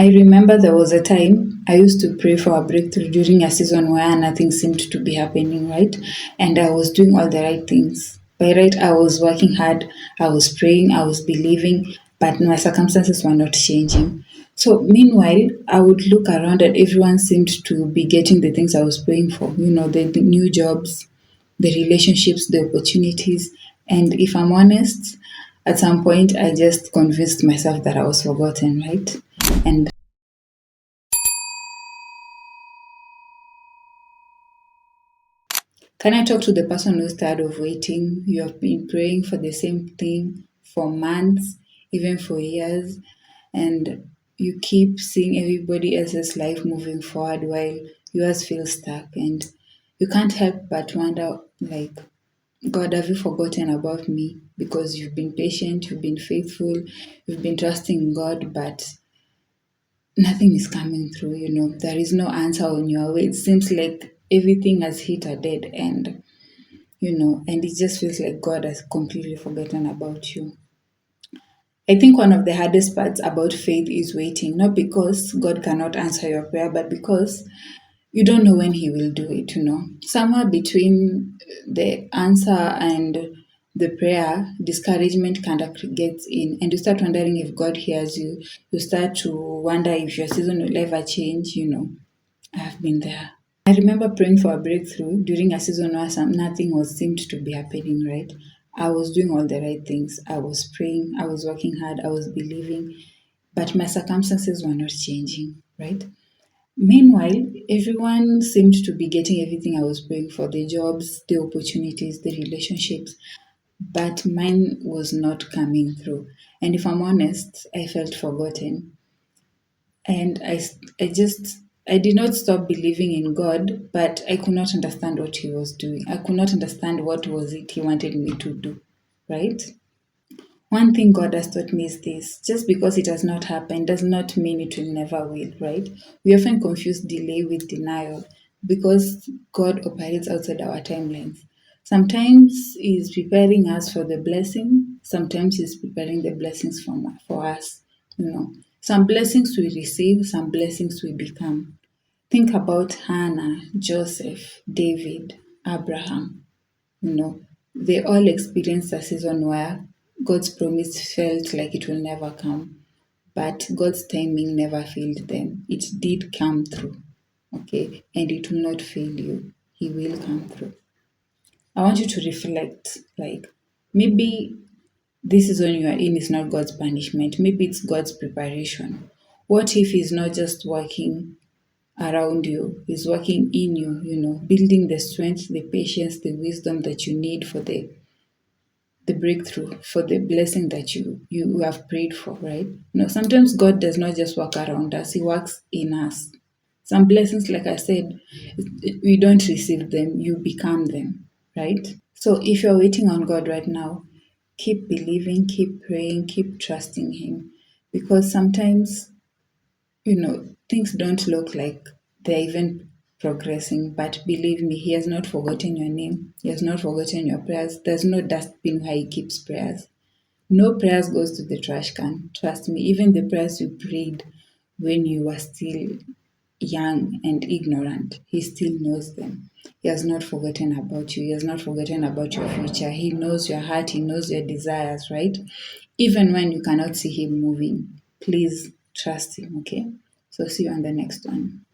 I remember there was a time I used to pray for a breakthrough during a season where nothing seemed to be happening, right? And I was doing all the right things. By right, I was working hard, I was praying, I was believing, but my circumstances were not changing. So, meanwhile, I would look around and everyone seemed to be getting the things I was praying for, the new jobs, the relationships, the opportunities. And if I'm honest, at some point, I just convinced myself that I was forgotten, right? And can I talk to the person who's tired of waiting? You have been praying for the same thing for months, even for years, and you keep seeing everybody else's life moving forward while yours feels stuck. And you can't help but wonder, like, God, have you forgotten about me? Because you've been patient, you've been faithful, you've been trusting God, but nothing is coming through. There is no answer on your way. It seems like everything has hit a dead end, and it just feels like God has completely forgotten about you. I think one of the hardest parts about faith is waiting, not because God cannot answer your prayer, but because you don't know when He will do it. Somewhere between the answer and the prayer, discouragement kind of gets in, and you start wondering if God hears you. You start to wonder if your season will ever change. I have been there. I remember praying for a breakthrough during a season where nothing was seemed to be happening, right? I was doing all the right things. I was praying, I was working hard, I was believing, but my circumstances were not changing, right? Meanwhile, everyone seemed to be getting everything I was praying for, the jobs, the opportunities, the relationships, but mine was not coming through. And if I'm honest, I felt forgotten. And I did not stop believing in God, but I could not understand what He was doing. I could not understand what was it He wanted me to do, right? One thing God has taught me is this: just because it has not happened does not mean it will never will, right? We often confuse delay with denial because God operates outside our timelines. Sometimes He's preparing us for the blessing, sometimes He's preparing the blessings for us. Some blessings we receive, some blessings we become. Think about Hannah, Joseph, David, Abraham. You know, they all experienced a season where God's promise felt like it will never come, but God's timing never failed them. It did come through, okay, and it will not fail you. He will come through. I want you to reflect, like, maybe this season you are in is not God's punishment, maybe it's God's preparation. What if He's not just working around you, He's working in you, building the strength, the patience, the wisdom that you need for the breakthrough, for the blessing that you have prayed for, right? Sometimes God does not just work around us, He works in us. Some blessings, like I said, we don't receive them, you become them, right? So if you're waiting on God right now, keep believing, keep praying, keep trusting Him, because sometimes things don't look like they're even progressing, but believe me, He has not forgotten your name. He has not forgotten your prayers. There's no dustbin where He keeps prayers. No prayers goes to the trash can. Trust me, even the prayers you prayed when you were still young and ignorant, He still knows them. He has not forgotten about you. He has not forgotten about your future. He knows your heart. He knows your desires, right? Even when you cannot see Him moving, please trust Him, okay? So see you on the next one.